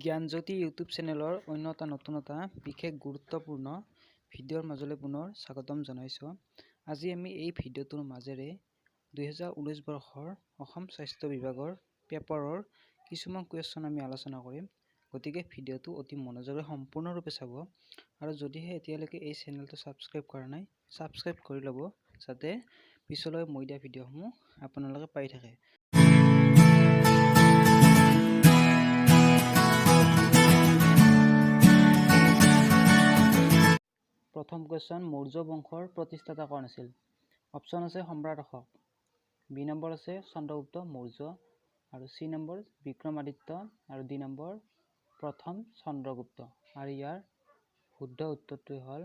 জ্ঞান জ্যোতি ইউটিউব চেনেলৰ অন্য এটা নতুন এটা বিশেষ গুৰুত্বপূৰ্ণ ভিডিঅ'ৰ মাজলৈ পুনৰ স্বাগতম জনাইছোঁ। আজি আমি এই ভিডিঅ'টোৰ মাজেৰে 2019 বৰ্ষৰ অসম স্বাস্থ্য বিভাগৰ পেপাৰৰ কিছুমান কুৱেশ্যন আমি আলোচনা কৰিম। গতিকে ভিডিঅ'টো অতি মনোযোগেৰে সম্পূৰ্ণৰূপে চাব আৰু যদিহে এতিয়ালৈকে এই চেনেলটো ছাবস্ক্ৰাইব কৰা নাই ছাবস্ক্ৰাইব কৰি ল'ব, যাতে পিছলৈ মই দিয়া ভিডিঅ'সমূহ আপোনালোকে পাই থাকে। প্ৰথম কুৱেশ্যন, মৌৰ্য বংশৰ প্ৰতিষ্ঠাতা কোন আছিল? অপশ্যন আছে সম্ৰাট অশোক, বি নম্বৰ আছে চন্দ্ৰগুপ্ত মৌৰ্য আৰু চি নম্বৰ বিক্ৰমাদিত্য আৰু ডি নম্বৰ প্ৰথম চন্দ্ৰগুপ্ত। আৰু ইয়াৰ শুদ্ধ উত্তৰটো হ'ল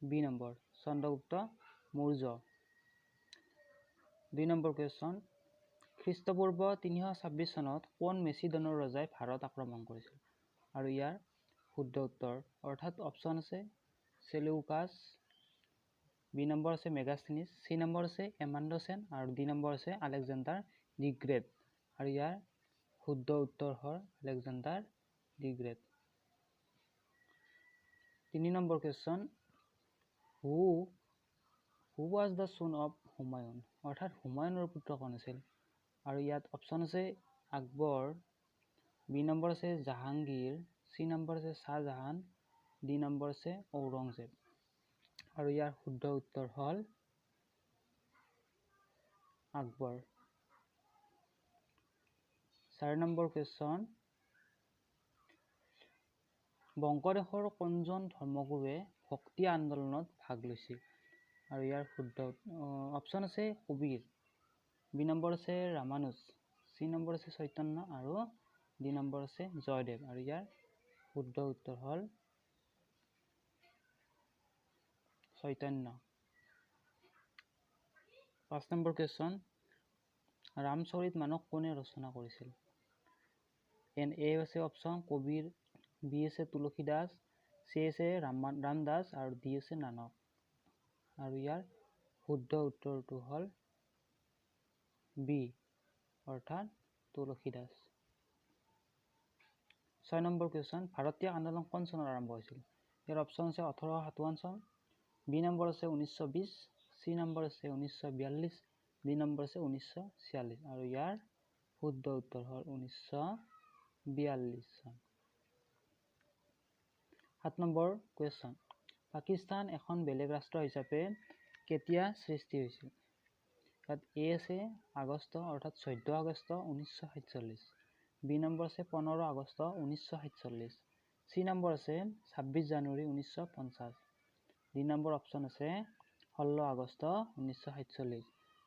B number Chandragupta Maurya. 2 number question, খ্ৰীষ্টপূৰ্ব 326 চনত কোন মেচিডনৰ ৰজাই ভাৰত আক্ৰমণ কৰিছিল? আৰু ইয়াৰ শুদ্ধ উত্তৰ অৰ্থাৎ অপশ্যন আছে চেলেউকাছ, বি নম্বৰ আছে মেগাস্থেনিছ, চি নম্বৰ আছে এমাণ্ডচেন আৰু ডি নম্বৰ আছে আলেকজাণ্ডাৰ দি গ্ৰেট। আৰু ইয়াৰ শুদ্ধ উত্তৰ হ'ল Alexander the great. 3 number question, who was the son of Humayun? অৰ্থাৎ হুমায়ুনৰ পুত্ৰ কোন আছিল? আৰু ইয়াত অপশ্যন আছে আকবৰ, বি নম্বৰ আছে জাহাংগীৰ, চি নম্বৰ আছে শ্বাহজাহান, ডি নম্বৰ আছে ঔৰংজেব। আৰু ইয়াৰ শুদ্ধ উত্তৰ হ'ল আকবৰ। 4 নম্বৰ কুৱেশ্যন, বংগদেশৰ কোনজন ধৰ্মগুৰুৱে ভক্তি আন্দোলনত ভাগ লৈছিল? আৰু ইয়াৰ শুদ্ধ অপশ্যন আছে কবিৰ, বি নম্বৰ আছে ৰামানুজ, চি নম্বৰ আছে চৈতন্য আৰু ডি নম্বৰ আছে জয়দেৱ। আৰু ইয়াৰ শুদ্ধ উত্তৰ হ'ল চৈতন্য। 5 নম্বৰ কুৱেশ্যন, ৰামচৰিত মানস কোনে ৰচনা কৰিছিল? এ আছে অপশ্যন কবিৰ, বি আছে তুলসীদাস, চি আছে ৰামদাস আৰু ডি আছে নানক। আৰু ইয়াৰ শুদ্ধ উত্তৰটো হ'ল বি অৰ্থাৎ তুলসীদাস। 6 নম্বৰ কুৱেশ্যন, ভাৰতীয় আন্দোলন কোন চনত আৰম্ভ হৈছিল? ইয়াৰ অপশ্যন আছে 1857 চন, বি নম্বৰ আছে 1920, চি নম্বৰ আছে 1942, ডি নম্বৰ আছে 1946। আৰু ইয়াৰ শুদ্ধ উত্তৰ হ'ল 1942 চন। 7 নম্বৰ কুৱেশ্যন, পাকিস্তান এখন বেলেগ ৰাষ্ট্ৰ হিচাপে কেতিয়া সৃষ্টি হৈছিল? ইয়াত এ আছে আগষ্ট অৰ্থাৎ 14 আগষ্ট 1947, বি নম্বৰ আছে 15 আগষ্ট 1947, চি নম্বৰ আছে 26 জানুৱাৰী 1950, ডি নম্বৰ অপশ্যন আছে 16 আগষ্ট 1947।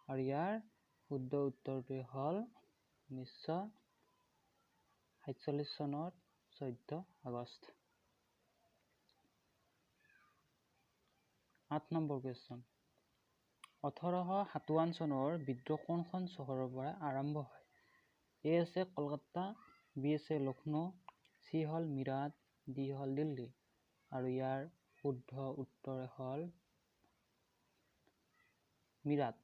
আৰু ইয়াৰ শুদ্ধ উত্তৰটোৱে হ'ল 1947 চনৰ 14 আগষ্ট। 8 নম্বৰ কুৱেশ্যন, 1857 চনৰ বিদ্ৰোহ কোনখন চহৰৰ পৰা আৰম্ভ হয়? এ আছে কলকাতা, বি আছে লক্ষ্ণৌ, চি হ'ল মিৰাট, ডি হ'ল দিল্লী। আৰু ইয়াৰ শুদ্ধ উত্তৰ হ'ল মিৰাট।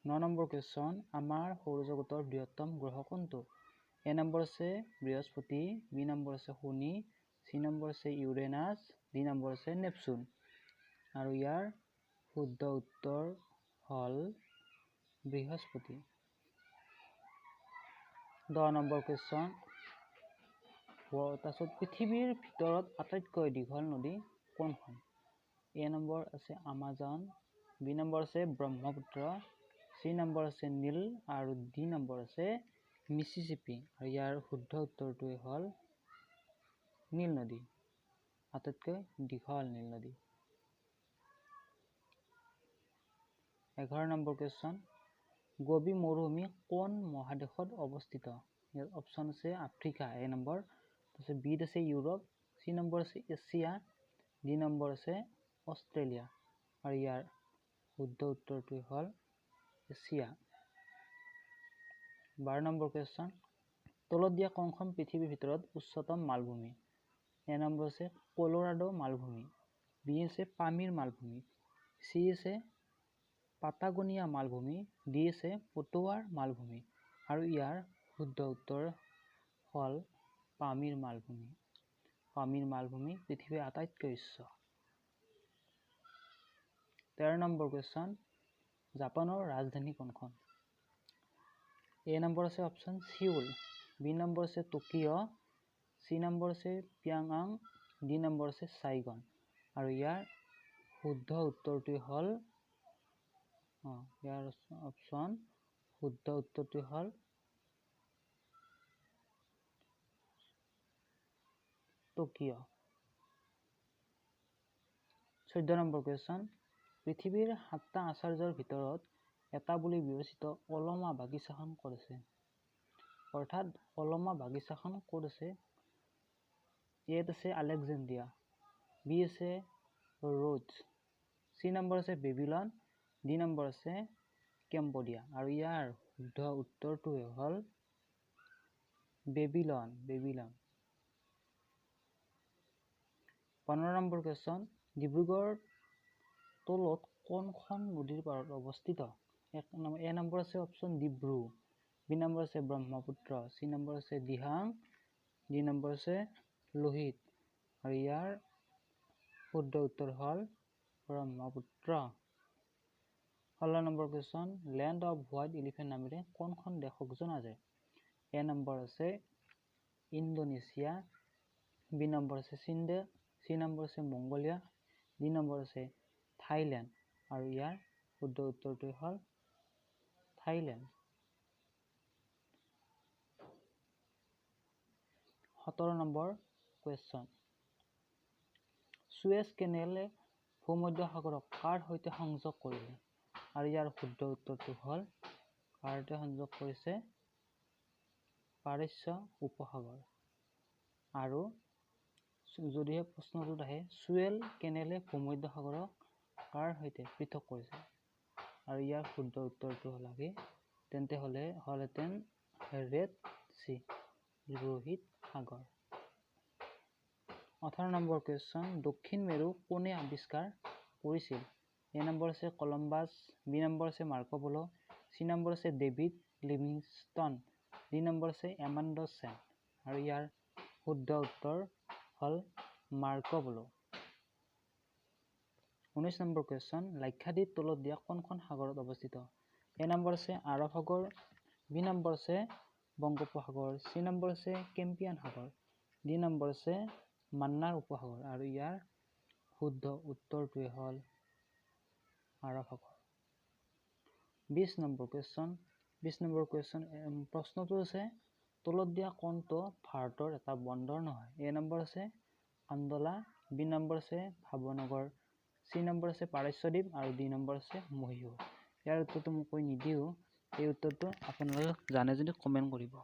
9 নম্বৰ কুৱেশ্যন, আমাৰ সৌৰজগতৰ বৃহত্তম গ্ৰহ কোনটো? এ নম্বৰ আছে বৃহস্পতি, বি নম্বৰ আছে শনি, চি নম্বৰ আছে ইউৰেনাছ, ডি নম্বৰ আছে নেপচুন। আৰু ইয়াৰ শুদ্ধ উত্তৰ হ'ল বৃহস্পতি। 10 নম্বৰ কুৱেশ্যন, তাৰপিছত পৃথিৱীৰ ভিতৰত আটাইতকৈ দীঘল নদী কোনখন? এ নম্বৰ আছে আমাজন, বি নম্বৰ আছে ব্ৰহ্মপুত্ৰ, চি নম্বৰ আছে নীল আৰু ডি নম্বৰ আছে মিছিছিপি। আৰু ইয়াৰ শুদ্ধ উত্তৰটোৱে হ'ল নীল নদী, আটাইতকৈ দীঘল নীল নদী। 11 নম্বৰ কুৱেশ্যন, গোবি মৰুভূমি কোন মহাদেশত অৱস্থিত? ইয়াত অপশ্যন আছে আফ্ৰিকা এ নম্বৰ, তাৰপিছত বিত আছে ইউৰোপ, চি নম্বৰ আছে এছিয়া, ডি নম্বৰ আছে অষ্ট্ৰেলিয়া। আৰু ইয়াৰ শুদ্ধ উত্তৰটোৱে হ'ল এছিয়া। 12 নম্বৰ কুৱেশ্যন, তলত দিয়া কোনখন পৃথিৱীৰ ভিতৰত উচ্চতম মালভূমি? এ নম্বৰ আছে কলোৰাডো মালভূমি, বি আছে পামিৰ মালভূমি, চি আছে পাটাগোনিয়া মালভূমি, ডি আছে পটুৱাৰ মালভূমি। আৰু ইয়াৰ শুদ্ধ উত্তৰ হ'ল পামিৰ মালভূমি। পামিৰ মালভূমি পৃথিৱীৰ আটাইতকৈ উচ্চ। 13 নম্বৰ কুৱেশ্যন, জাপানৰ ৰাজধানী কোনখন? এ নম্বৰ আছে অপশ্যন সিউল, বি নম্বৰ আছে টকিঅ', চি নম্বৰ আছে পিয়াংয়াং, ডি নম্বৰ আছে চাইগন। আৰু ইয়াৰ শুদ্ধ উত্তৰটি হ'ল ইয়াৰ অপশ্যন শুদ্ধ উত্তৰটি হ'ল টকিঅ'। 14 নম্বৰ কুৱেশ্যন, পৃথিৱীৰ 7টা আশ্চৰ্যৰ ভিতৰত এটা বুলি বিবেচিত অলমা বাগিচাখন ক'ত আছে? অৰ্থাৎ অলমা বাগিচাখন ক'ত আছে? এত আছে আলেকজেন্দ্ৰিয়া, বি আছে ৰোডছ, চি নম্বৰ আছে বেবিলন, ডি নম্বৰ আছে কেম্বোডিয়া। আৰু ইয়াৰ শুদ্ধ উত্তৰটো হ'ল বেবিলন। 15 নম্বৰ কুৱেশ্যন, ডিব্ৰুগড় তলত কোনখন নদীৰ পাৰত অৱস্থিত? এ নম্বৰ আছে অপশ্যন ডিব্ৰু, বি নম্বৰ আছে ব্ৰহ্মপুত্ৰ, চি নম্বৰ আছে দিহাং, ডি নম্বৰ আছে লোহিত। আৰু ইয়াৰ শুদ্ধ উত্তৰ হ'ল Brahmaputra. 16 number question, land off white elephant নামেৰে কোনখন দেশক জনা যায়? এ নম্বৰ আছে ইণ্ডোনেছিয়া, বি নম্বৰ আছে চীন, চি নম্বৰ আছে মংগোলিয়া, ডি নম্বৰ আছে থাইলেণ্ড। আৰু ইয়াৰ শুদ্ধ উত্তৰটো হ'ল থাইলেণ্ড। 17 নম্বৰ কুৱেশ্যন, সুৱেজ কেনেলে ভূমধ্য সাগৰক কাৰ সৈতে সংযোগ কৰিলে? আৰু ইয়াৰ শুদ্ধ উত্তৰটো হ'ল কাৰ সৈতে সংযোগ কৰিছে? পাৰস্য উপসাগৰ। আৰু যদিহে প্ৰশ্নটোত আহে সুৱেজ কেনেলে ভূমধ্য সাগৰক কাৰ সৈতে পৃথক কৰিছে? আৰু ইয়াৰ শুদ্ধ উত্তৰটো তেন্তে হ'লহেঁতেন ৰেড চি, লোহিত সাগৰ। 18 নম্বৰ কুৱেশ্যন, দক্ষিণ মেৰু কোনে আৱিষ্কাৰ কৰিছিল? এ নম্বৰ আছে কলম্বাছ, বি নম্বৰ আছে মাৰ্কো পোলো, চি নম্বৰ আছে ডেভিড লিভিংষ্টন, ডি নম্বৰ আছে এমাণ্ডো চেন। আৰু ইয়াৰ শুদ্ধ উত্তৰ হ'ল Marco polo. 19 number question, Lakshadweep তলত দিয়া কোনখন সাগৰত অৱস্থিত? এ নম্বৰ আছে আৰৱ সাগৰ, বি নম্বৰ আছে বংগোপসাগৰ, চি নম্বৰ আছে কেম্পিয়ান সাগৰ, ডি নম্বৰ আছে মান্নাৰ উপসাগৰ। আৰু ইয়াৰ শুদ্ধ উত্তৰটোৱে হ'ল আৰৱ সাগৰ। 20 নম্বৰ কুৱেশ্যন, প্ৰশ্নটো আছে তলত দিয়া কোনটো ভাৰতৰ এটা বন্দৰ নহয়? এ নম্বৰ আছে কাণ্ডলা, বি নম্বৰ আছে ভাৱনগৰ, চি নম্বৰ আছে পাৰস্যদ্বীপ, আৰু ডি নম্বৰ আছে মহীশূৰ। ইয়াৰ উত্তৰটো মই কৈ নিদিওঁ, এই উত্তৰটো আপোনালোকে জানে যদি কমেণ্ট কৰিব।